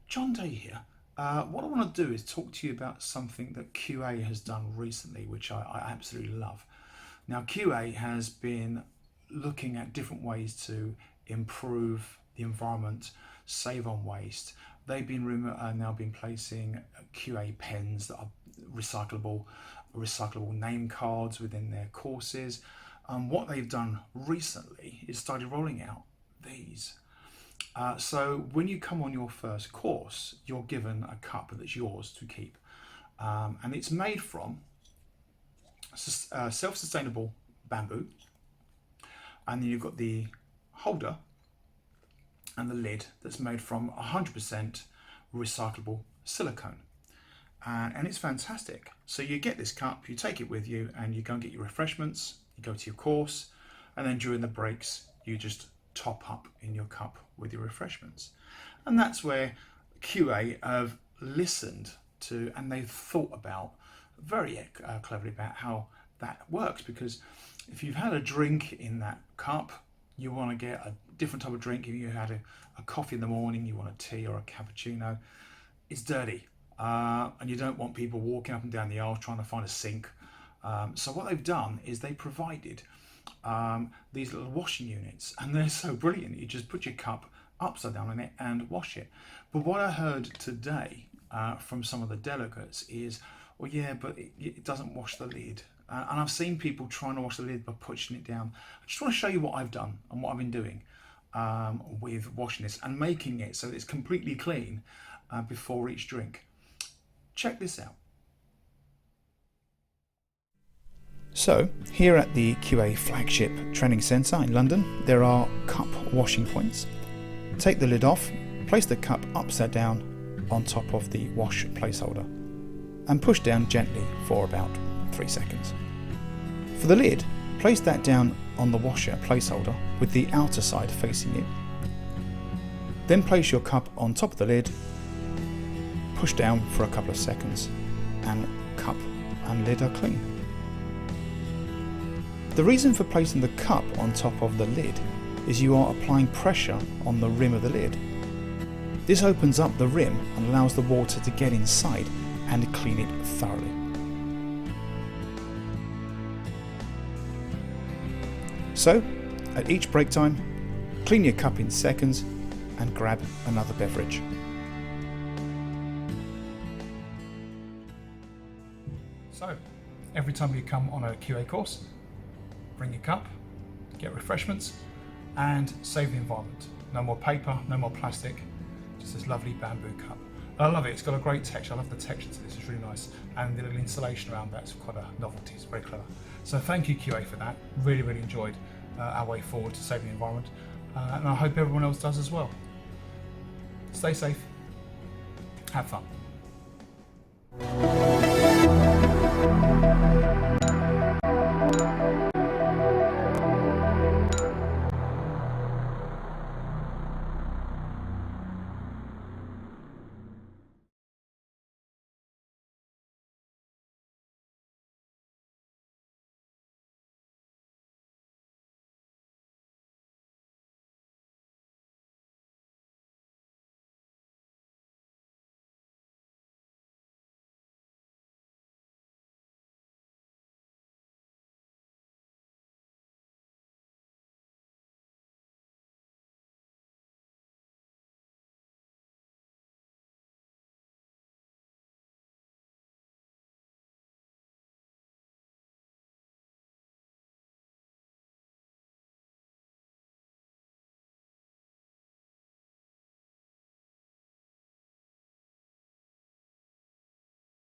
John Day here. What I want to do is talk to you about something that QA has done recently, which I absolutely love. Now, QA has been looking at different ways to improve the environment, save on waste. They've been now been placing QA pens that are recyclable name cards within their courses. What they've done recently is started rolling out these. So when you come on your first course, you're given a cup that's yours to keep. And it's made from self-sustainable bamboo. And then you've got the holder and the lid that's made from 100% recyclable silicone. And it's fantastic. So you get this cup, you take it with you, and you go and get your refreshments, you go to your course, and then during the breaks, you just top up in your cup with your refreshments. And that's where QA have listened to, and they've thought about very cleverly about how that works, because if you've had a drink in that cup, you want to get a different type of drink. If you had a coffee in the morning, you want a tea or a cappuccino, it's dirty, and you don't want people walking up and down the aisle trying to find a sink. So what they've done is they provided these little washing units, and they're so brilliant. You just put your cup upside down in it and wash it. But what I heard today from some of the delegates is, well, yeah, but it doesn't wash the lid. And I've seen people trying to wash the lid by pushing it down. I just want to show you what I've done and what I've been doing with washing this and making it so that it's completely clean before each drink. Check this out. So, here at the QA flagship training centre in London, there are cup washing points. Take the lid off, place the cup upside down on top of the wash placeholder, and push down gently for about 3 seconds. For the lid, place that down on the washer placeholder with the outer side facing you. Then place your cup on top of the lid, push down for a couple of seconds, and cup and lid are clean. The reason for placing the cup on top of the lid is you are applying pressure on the rim of the lid. This opens up the rim and allows the water to get inside and clean it thoroughly. So, at each break time, clean your cup in seconds and grab another beverage. So, every time you come on a QA course, bring your cup, get refreshments, and save the environment. No more paper, no more plastic, just this lovely bamboo cup. I love it, it's got a great texture. I love the texture to this, it's really nice. And the little insulation around that's quite a novelty, it's very clever. So thank you QA for that. Really, really enjoyed our way forward to save the environment. And I hope everyone else does as well. Stay safe, have fun.